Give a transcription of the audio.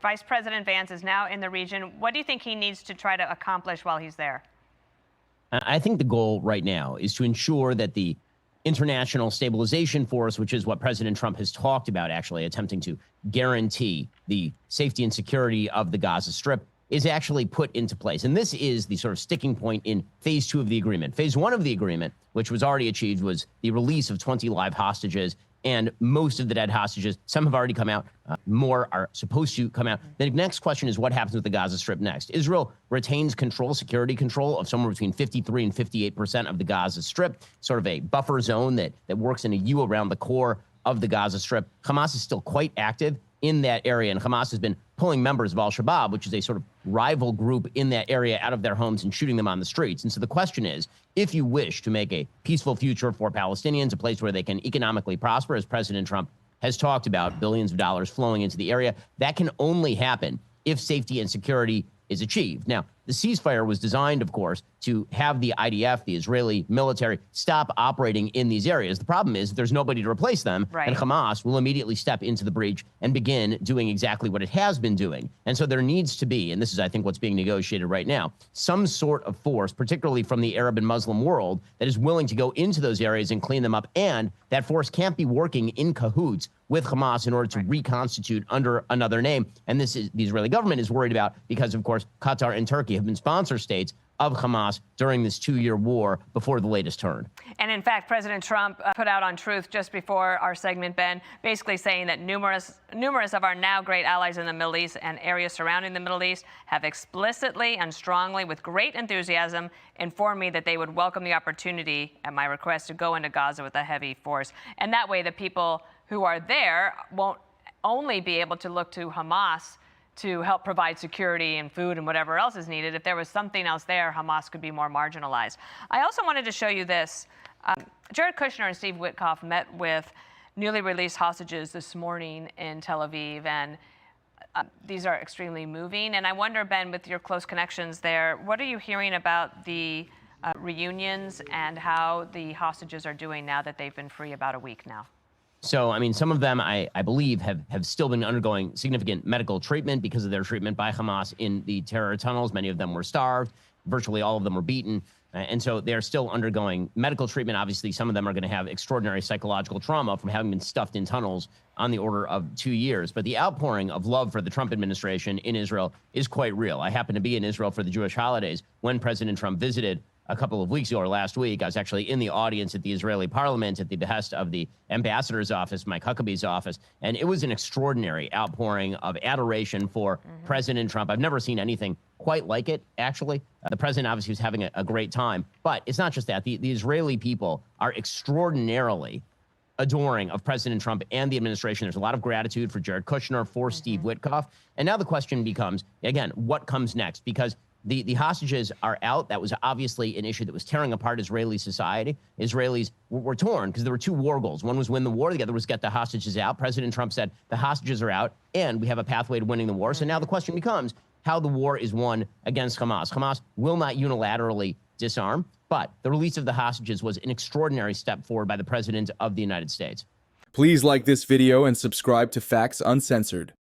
Vice President Vance is now in the region. What do you think he needs to try to accomplish while he's there? I think the goal right now is to ensure that the international stabilization force, which is what President Trump has talked about, actually attempting to guarantee the safety and security of the Gaza Strip, is actually put into place. And this is the sort of sticking point in phase 2 of the agreement. Phase 1 of the agreement, which was already achieved, was the release of 20 live hostages. And most of the dead hostages, some have already come out, more are supposed to come out. The next question is what happens with the Gaza Strip next? Israel retains security control of somewhere between 53 and 58% of the Gaza Strip, sort of a buffer zone that works in a U around the core of the Gaza Strip. Hamas is still quite active in that area, and Hamas has been pulling members of al-Shabaab, which is a sort of rival group in that area, out of their homes and shooting them on the streets. And so the question is, if you wish to make a peaceful future for Palestinians, a place where they can economically prosper, as President Trump has talked about, billions of dollars flowing into the area, that can only happen if safety and security is achieved. Now, the ceasefire was designed, of course, to have the IDF, the Israeli military, stop operating in these areas. The problem is there's nobody to replace them, right, and Hamas will immediately step into the breach and begin doing exactly what it has been doing. And so there needs to be, and this is, I think, what's being negotiated right now, some sort of force, particularly from the Arab and Muslim world, that is willing to go into those areas and clean them up. And that force can't be working in cahoots with Hamas in order to reconstitute under another name. And this is the Israeli government is worried about because, of course, Qatar and Turkey have been sponsor states of Hamas during this 2-year war before the latest turn. And in fact, President Trump put out on Truth just before our segment, Ben, basically saying that numerous of our now great allies in the Middle East and areas surrounding the Middle East have explicitly and strongly, with great enthusiasm, informed me that they would welcome the opportunity at my request to go into Gaza with a heavy force. And that way the people who are there won't only be able to look to Hamas to help provide security and food and whatever else is needed. If there was something else there, Hamas could be more marginalized. I also wanted to show you this. Jared Kushner and Steve Witkoff met with newly released hostages this morning in Tel Aviv, and these are extremely moving. And I wonder, Ben, with your close connections there, what are you hearing about the reunions and how the hostages are doing now that they've been free about a week now? So, I mean, some of them, I believe, have still been undergoing significant medical treatment because of their treatment by Hamas in the terror tunnels. Many of them were starved. Virtually all of them were beaten. And so they're still undergoing medical treatment. Obviously, some of them are going to have extraordinary psychological trauma from having been stuffed in tunnels on the order of 2 years. But the outpouring of love for the Trump administration in Israel is quite real. I happened to be in Israel for the Jewish holidays when President Trump visited a couple of weeks ago, or last week. I was actually in the audience at the Israeli parliament at the behest of the ambassador's office, Mike Huckabee's office, and it was an extraordinary outpouring of adoration for President Trump. I've never seen anything quite like it, actually. The president obviously was having a great time, but it's not just that. The Israeli people are extraordinarily adoring of President Trump and the administration. There's a lot of gratitude for Jared Kushner, for Steve Witkoff, and now the question becomes, again, what comes next? Because the hostages are out. That was obviously an issue that was tearing apart Israeli society. Israelis were torn because there were two war goals. One was win the war. The other was get the hostages out. President Trump said the hostages are out and we have a pathway to winning the war. So now the question becomes how the war is won against Hamas. Hamas will not unilaterally disarm, but the release of the hostages was an extraordinary step forward by the President of the United States. Please like this video and subscribe to Facts Uncensored.